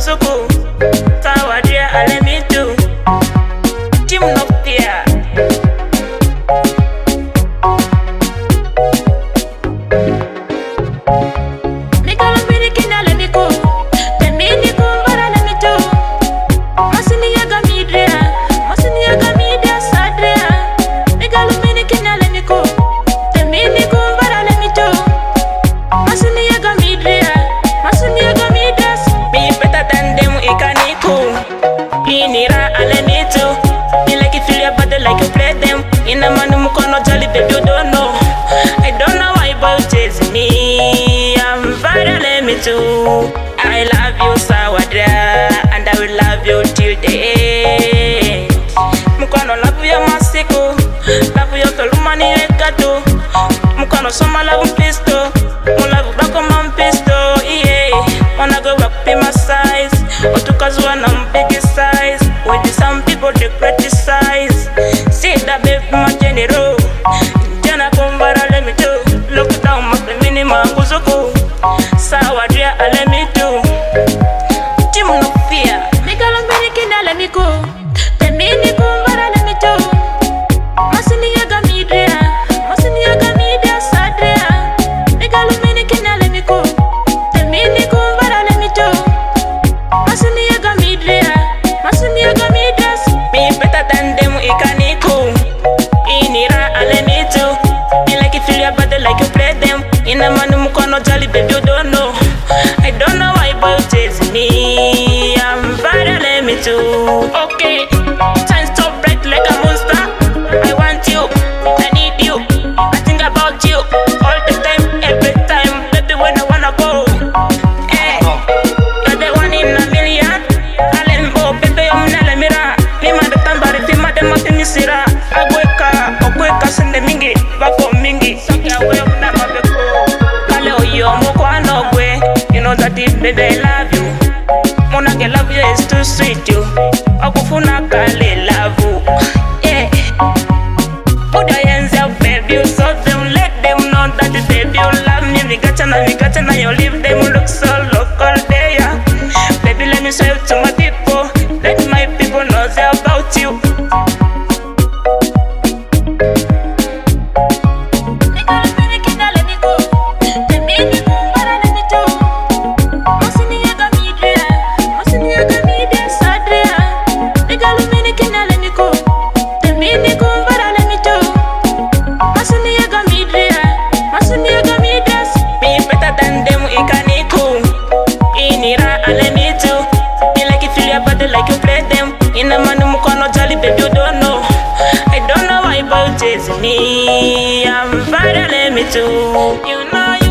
manguzuku. Sawa dear, I let me do. Team no fear. Like you play them in a man who cannot jolly, baby, you don't know. I don't know why boy chasing me. I'm very let me too. I love you, Sawadra, and I will love you till the end. Mukano love you, Masiko. Love you, Kalumani, Ekato. Mukano Soma love pisto. Mulavu Bako man pisto. Yeah, wanna go back to my size. Or to Kazuan, I'm big size. With some people they criticize. See that baby my general. Jana kumbara let me do. Look down my minimum kuzuku. Sawa dear let me do. Team no fear. Megalo merikina let me go. Temini kumbara let me do. Masini yaga midrea. Masini yaga midrea sadrea. Megalo merikina let me go. Temini kumbara let me do. Masini yaga midrea. Masini yaga midrea. Me better than them ikaniku. Inira let me do. Me like you feel your body like you play them. In a man who cannot jolly, baby, you don't know. I don't know why boy chasing me. I'm better let me do. Okay, shine so bright like a monster. I want you, I need you. I think about you all the time, every time, baby, when I wanna go. Hey, you're the one in a million. Alembo, baby, I'm not mira. Pima the tambari, pima the matinisira. Agweka, ogweka sende mingi, bako mingi. Sokia we na mabeko. Kale oyo moko anogwe. You know that if baby I love you. Monage love you is too sweet you. Okufuna kale love you. Yeah. Put your hands up, baby, you so them. Let them know that baby you love me. Vigachana, you leave them look so local there. Baby, let me show you to my people. Let my people know about you. Like you play them in a man who cannot jolly, baby, you don't know. I don't know why boy chasing me. I'm better let me too. You know.